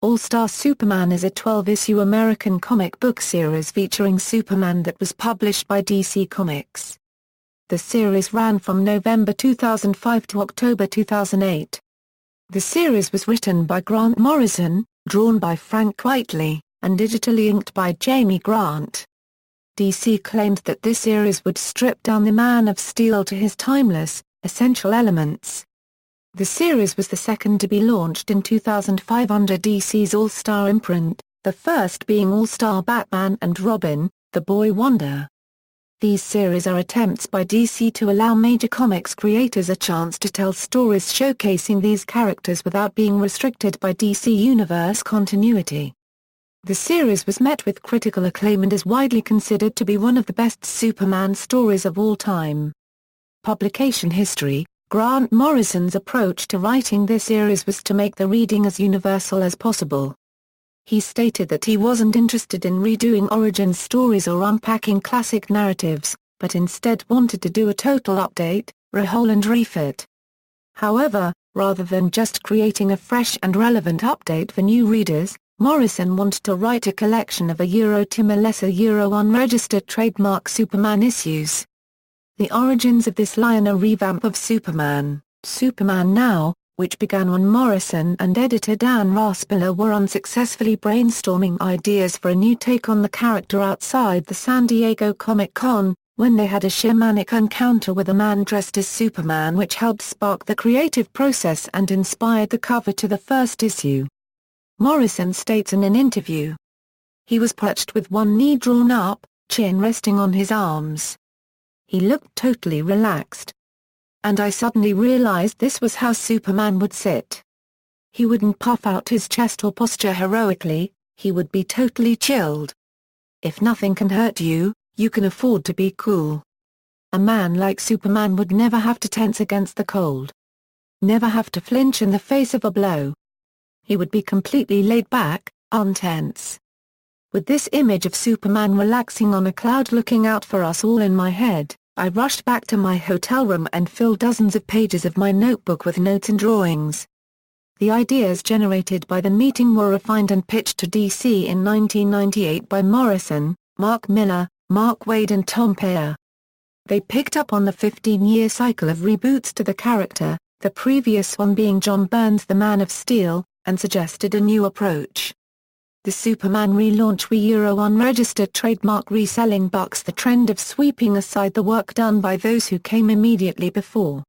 All-Star Superman is a 12-issue American comic book series featuring Superman that was published by DC Comics. The series ran from November 2005 to October 2008. The series was written by Grant Morrison, drawn by Frank Whiteley, and digitally inked by Jamie Grant. DC claimed that this series would strip down the Man of Steel to his timeless, essential elements. The series was the second to be launched in 2005 under DC's All-Star imprint, the first being All-Star Batman and Robin, The Boy Wonder. These series are attempts by DC to allow major comics creators a chance to tell stories showcasing these characters without being restricted by DC Universe continuity. The series was met with critical acclaim and is widely considered to be one of the best Superman stories of all time. Publication history: Grant Morrison's approach to writing this series was to make the reading as universal as possible. He stated that he wasn't interested in redoing origin stories or unpacking classic narratives, but instead wanted to do a total update, rehaul and refit. However, rather than just creating a fresh and relevant update for new readers, Morrison wanted to write a collection of a unregistered trademark Superman issues. The origins of this lie in a revamp of Superman, Superman Now, which began when Morrison and editor Dan Raspiller were unsuccessfully brainstorming ideas for a new take on the character outside the San Diego Comic-Con, when they had a shamanic encounter with a man dressed as Superman which helped spark the creative process and inspired the cover to the first issue. Morrison states in an interview, "He was perched with one knee drawn up, chin resting on his arms. He looked totally relaxed. And I suddenly realized this was how Superman would sit. He wouldn't puff out his chest or posture heroically, he would be totally chilled. If nothing can hurt you, you can afford to be cool. A man like Superman would never have to tense against the cold. Never have to flinch in the face of a blow. He would be completely laid back, untense." With this image of Superman relaxing on a cloud looking out for us all in my head, I rushed back to my hotel room and filled dozens of pages of my notebook with notes and drawings. The ideas generated by the meeting were refined and pitched to DC in 1998 by Morrison, Mark Millar, Mark Waid and Tom Peyer. They picked up on the 15-year cycle of reboots to the character, the previous one being John Byrne's The Man of Steel, and suggested a new approach. The Superman relaunch unregistered trademark reselling bucks the trend of sweeping aside the work done by those who came immediately before.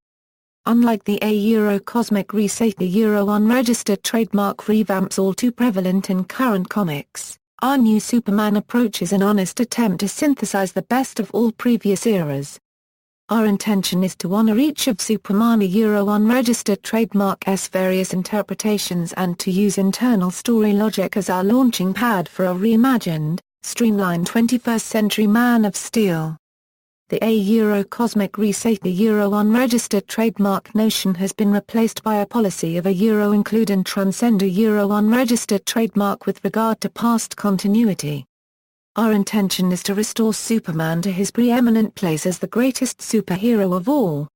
Unlike the cosmic reset, the unregistered trademark revamps all too prevalent in current comics, our new Superman approach is an honest attempt to synthesize the best of all previous eras. Our intention is to honor each of Superman's unregistered trademark's various interpretations and to use internal story logic as our launching pad for a reimagined, streamlined 21st century Man of Steel. The cosmic reset, the unregistered trademark notion has been replaced by a policy of include and transcend unregistered trademark with regard to past continuity. Our intention is to restore Superman to his preeminent place as the greatest superhero of all.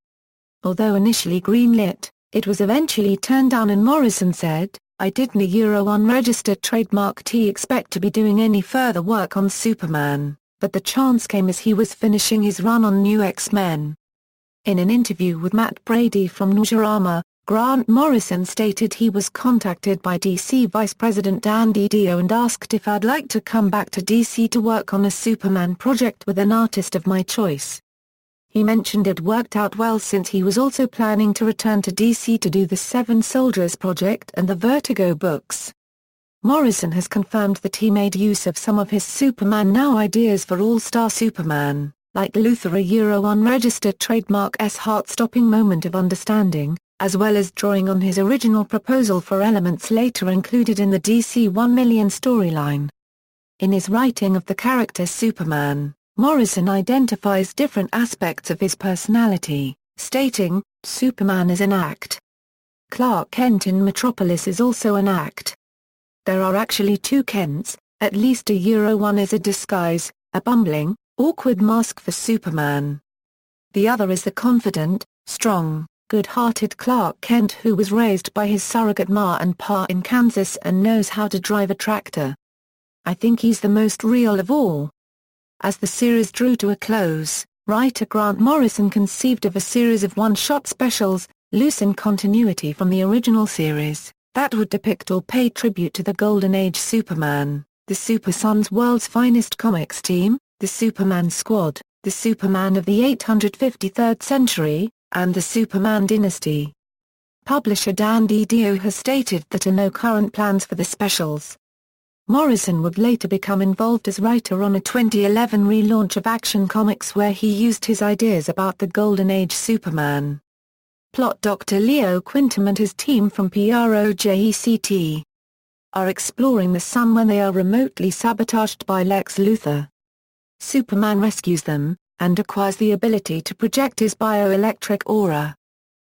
Although initially greenlit, it was eventually turned down and Morrison said, "I didn't unregistered trademark expect to be doing any further work on Superman, but the chance came as he was finishing his run on New X-Men." In an interview with Matt Brady from Newsarama, Grant Morrison stated he was contacted by DC Vice President Dan DiDio and asked if I'd like to come back to DC to work on a Superman project with an artist of my choice. He mentioned it worked out well since he was also planning to return to DC to do the Seven Soldiers project and the Vertigo books. Morrison has confirmed that he made use of some of his Superman Now ideas for All-Star Superman, like Luthor unregistered trademark's heart-stopping moment of understanding, as well as drawing on his original proposal for elements later included in the DC 1 Million storyline. In his writing of the character Superman, Morrison identifies different aspects of his personality, stating, "Superman is an act. Clark Kent in Metropolis is also an act. There are actually two Kents, at least one is a disguise, a bumbling, awkward mask for Superman. The other is the confident, strong, good-hearted Clark Kent who was raised by his surrogate ma and pa in Kansas and knows how to drive a tractor. I think he's the most real of all. As the series drew to a close, writer Grant Morrison conceived of a series of one-shot specials, loose in continuity from the original series, that would depict or pay tribute to the Golden Age Superman, the Super Sons' world's finest comics team, the Superman Squad, the Superman of the 853rd century, and the Superman dynasty. Publisher Dan DiDio has stated that there are no current plans for the specials. Morrison would later become involved as writer on a 2011 relaunch of Action Comics where he used his ideas about the Golden Age Superman. Plot: Dr. Leo Quintum and his team from Project are exploring the sun when they are remotely sabotaged by Lex Luthor. Superman rescues them, and acquires the ability to project his bioelectric aura.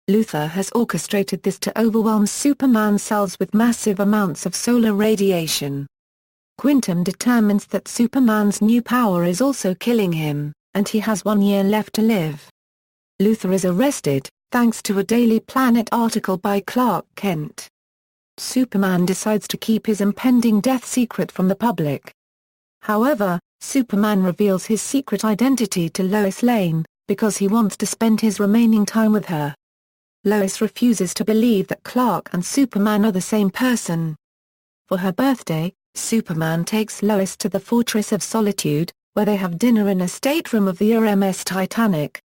Luthor has orchestrated this to overwhelm Superman's cells with massive amounts of solar radiation. Quintum determines that Superman's new power is also killing him, and he has 1 year left to live. Luthor is arrested, thanks to a Daily Planet article by Clark Kent. Superman decides to keep his impending death secret from the public. However, Superman reveals his secret identity to Lois Lane, because he wants to spend his remaining time with her. Lois refuses to believe that Clark and Superman are the same person. For her birthday, Superman takes Lois to the Fortress of Solitude, where they have dinner in a stateroom of the RMS Titanic.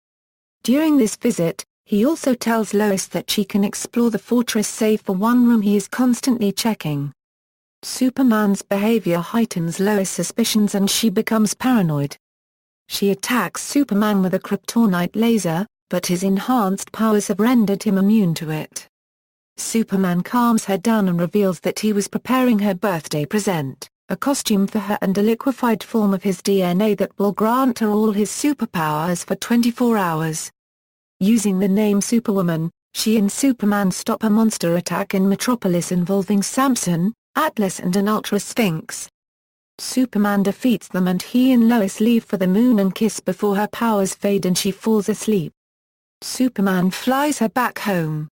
During this visit, he also tells Lois that she can explore the fortress save for one room he is constantly checking. Superman's behavior heightens Lois' suspicions and she becomes paranoid. She attacks Superman with a kryptonite laser, but his enhanced powers have rendered him immune to it. Superman calms her down and reveals that he was preparing her birthday present, a costume for her and a liquefied form of his DNA that will grant her all his superpowers for 24 hours. Using the name Superwoman, she and Superman stop a monster attack in Metropolis involving Samson, Atlas and an Ultra Sphinx. Superman defeats them and he and Lois leave for the moon and kiss before her powers fade and she falls asleep. Superman flies her back home.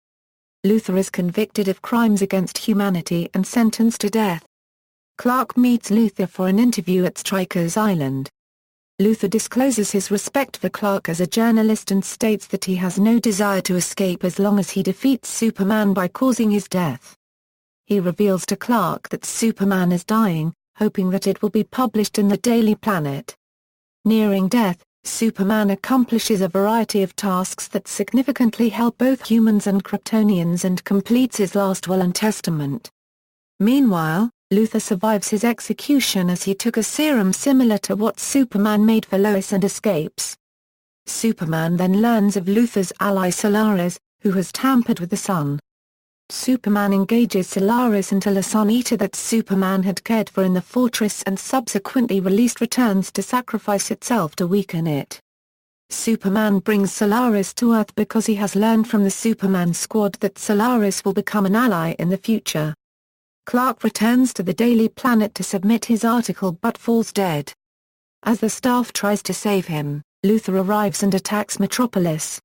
Luthor is convicted of crimes against humanity and sentenced to death. Clark meets Luthor for an interview at Stryker's Island. Luthor discloses his respect for Clark as a journalist and states that he has no desire to escape as long as he defeats Superman by causing his death. He reveals to Clark that Superman is dying, hoping that it will be published in the Daily Planet. Nearing death, Superman accomplishes a variety of tasks that significantly help both humans and Kryptonians and completes his last will and testament. Meanwhile, Luthor survives his execution as he took a serum similar to what Superman made for Lois and escapes. Superman then learns of Luthor's ally Solaris, who has tampered with the sun. Superman engages Solaris until a Sun-Eater that Superman had cared for in the fortress and subsequently released returns to sacrifice itself to weaken it. Superman brings Solaris to Earth because he has learned from the Superman Squad that Solaris will become an ally in the future. Clark returns to the Daily Planet to submit his article but falls dead. As the staff tries to save him, Luthor arrives and attacks Metropolis.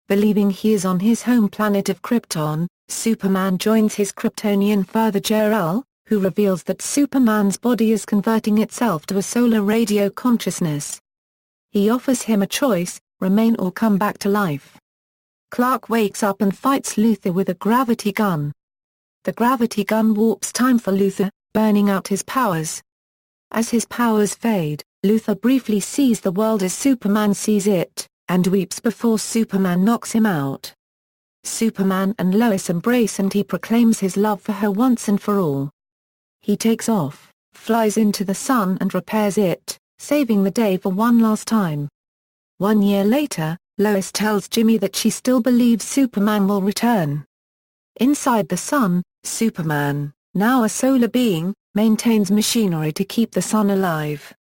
Believing he is on his home planet of Krypton, Superman joins his Kryptonian father Jor-El, who reveals that Superman's body is converting itself to a solar radio consciousness. He offers him a choice, remain or come back to life. Clark wakes up and fights Luthor with a gravity gun. The gravity gun warps time for Luthor, burning out his powers. As his powers fade, Luthor briefly sees the world as Superman sees it, and weeps before Superman knocks him out. Superman and Lois embrace and he proclaims his love for her once and for all. He takes off, flies into the sun and repairs it, saving the day for one last time. 1 year later, Lois tells Jimmy that she still believes Superman will return. Inside the sun, Superman, now a solar being, maintains machinery to keep the sun alive.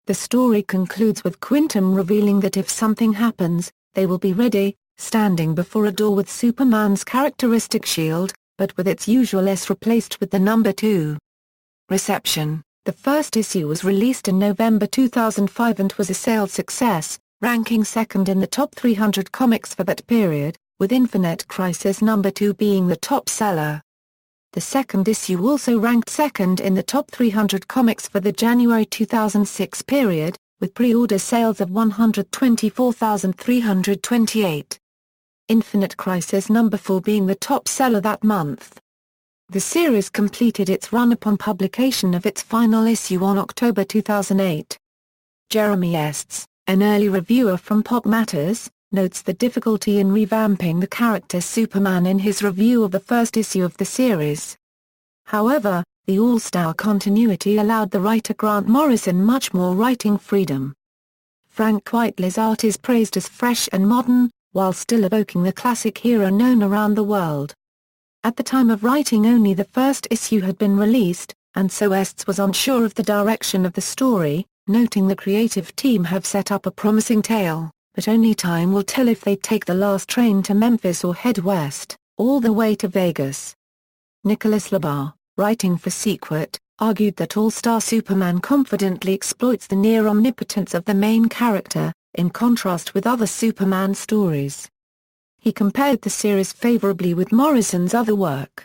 The story concludes with Quintum revealing that if something happens, they will be ready, standing before a door with Superman's characteristic shield, but with its usual S replaced with the number 2. Reception: the first issue was released in November 2005 and was a sales success, ranking second in the top 300 comics for that period, with Infinite Crisis number 2 being the top seller. The second issue also ranked second in the top 300 comics for the January 2006 period, with pre-order sales of 124,328. Infinite Crisis number 4 being the top seller that month. The series completed its run upon publication of its final issue on October 2008. Jeremy Estes, an early reviewer from Pop Matters, notes the difficulty in revamping the character Superman in his review of the first issue of the series. However, the All-Star continuity allowed the writer Grant Morrison much more writing freedom. Frank Quitely's art is praised as fresh and modern, while still evoking the classic hero known around the world. At the time of writing only the first issue had been released, and so Estes was unsure of the direction of the story, noting the creative team have set up a promising tale, but only time will tell if they take the last train to Memphis or head west, all the way to Vegas. Nicholas Labar, writing for Secret, argued that All-Star Superman confidently exploits the near-omnipotence of the main character, in contrast with other Superman stories. He compared the series favorably with Morrison's other work.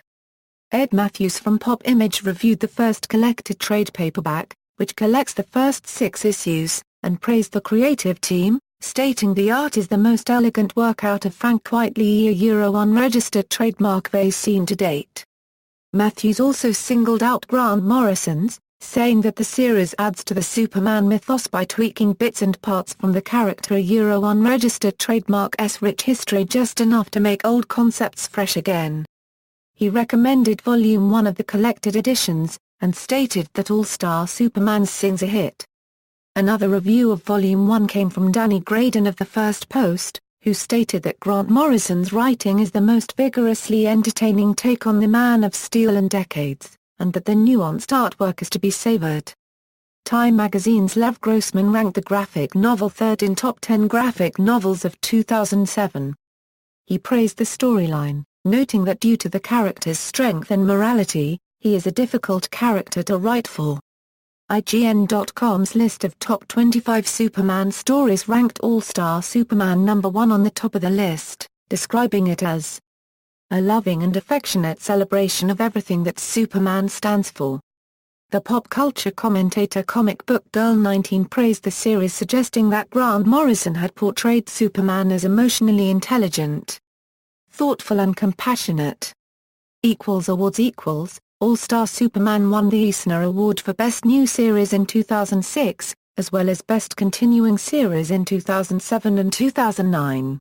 Ed Matthews from Pop Image reviewed the first collected trade paperback, which collects the first 6 issues, and praised the creative team, stating the art is the most elegant work out of Frank Quitely a unregistered trademark they've seen to date. Matthews also singled out Grant Morrison's, saying that the series adds to the Superman mythos by tweaking bits and parts from the character unregistered trademark's rich history just enough to make old concepts fresh again. He recommended Volume 1 of the collected editions, and stated that All-Star Superman sings a hit. Another review of Volume 1 came from Danny Graydon of the First Post, who stated that Grant Morrison's writing is the most vigorously entertaining take on the Man of Steel in decades, and that the nuanced artwork is to be savored. Time magazine's Lev Grossman ranked the graphic novel third in top 10 graphic novels of 2007. He praised the storyline, noting that due to the character's strength and morality, he is a difficult character to write for. IGN.com's list of top 25 Superman stories ranked All-Star Superman number 1 on the top of the list, describing it as a loving and affectionate celebration of everything that Superman stands for. The pop culture commentator Comic Book Girl 19 praised the series, suggesting that Grant Morrison had portrayed Superman as emotionally intelligent, thoughtful and compassionate. Awards All-Star Superman won the Eisner Award for Best New Series in 2006, as well as Best Continuing Series in 2007 and 2009.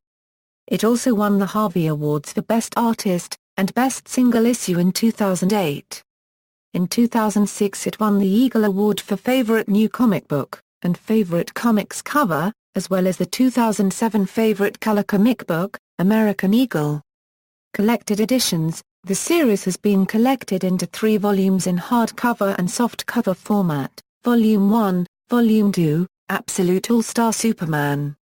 It also won the Harvey Awards for Best Artist, and Best Single Issue in 2008. In 2006 it won the Eagle Award for Favorite New Comic Book, and Favorite Comics Cover, as well as the 2007 Favorite Color Comic Book, American Eagle. Collected editions. The series has been collected into 3 volumes in hardcover and softcover format, Volume 1, Volume 2, Absolute All-Star Superman.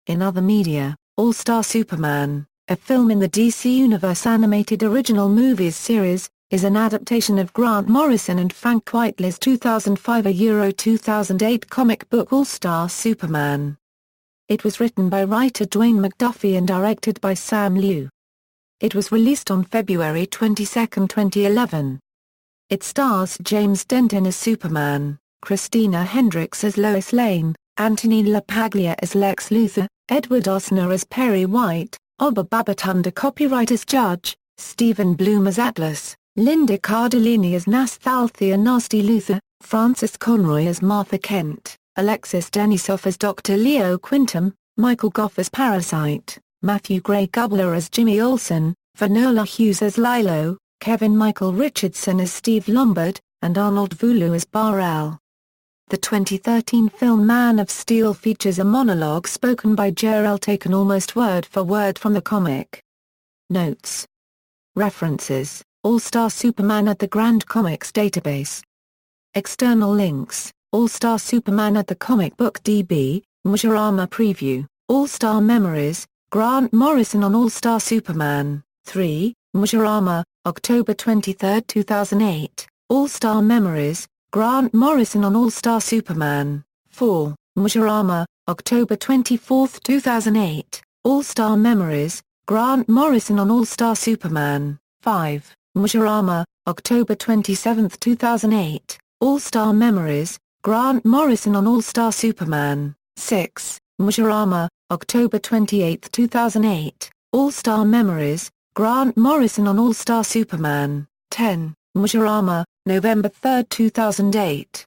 In other media, All-Star Superman, a film in the DC Universe animated original movies series, is an adaptation of Grant Morrison and Frank Quitely's 2005-2008 comic book All-Star Superman. It was written by writer Dwayne McDuffie and directed by Sam Liu. It was released on February 22, 2011. It stars James Denton as Superman, Christina Hendricks as Lois Lane, Anthony LaPaglia as Lex Luthor, Edward Osner as Perry White, Oba Babatunde copyright as Judge, Stephen Bloom as Atlas, Linda Cardellini as Nasthalthea Nasty Luthor, Frances Conroy as Martha Kent, Alexis Denisov as Dr. Leo Quintum, Michael Goff as Parasite, Matthew Gray Gubler as Jimmy Olsen, Vanola Hughes as Lilo, Kevin Michael Richardson as Steve Lombard, and Arnold Voulou as Bar-El. The 2013 film Man of Steel features a monologue spoken by Jor-El taken almost word for word from the comic. Notes. References: All-Star Superman at the Grand Comics Database. External links: All-Star Superman at the Comic Book DB, Mujorama Preview, All-Star Memories, Grant Morrison on All-Star Superman, 3, Mujorama, October 23, 2008, All-Star Memories, Grant Morrison on All-Star Superman, 4, Mujorama, October 24, 2008, All-Star Memories, Grant Morrison on All-Star Superman. 5. Mujirama, October 27, 2008, All-Star Memories, Grant Morrison on All-Star Superman. 6. Mujirama, October 28, 2008, All-Star Memories, Grant Morrison on All-Star Superman. 10. Mujirama, November 3, 2008,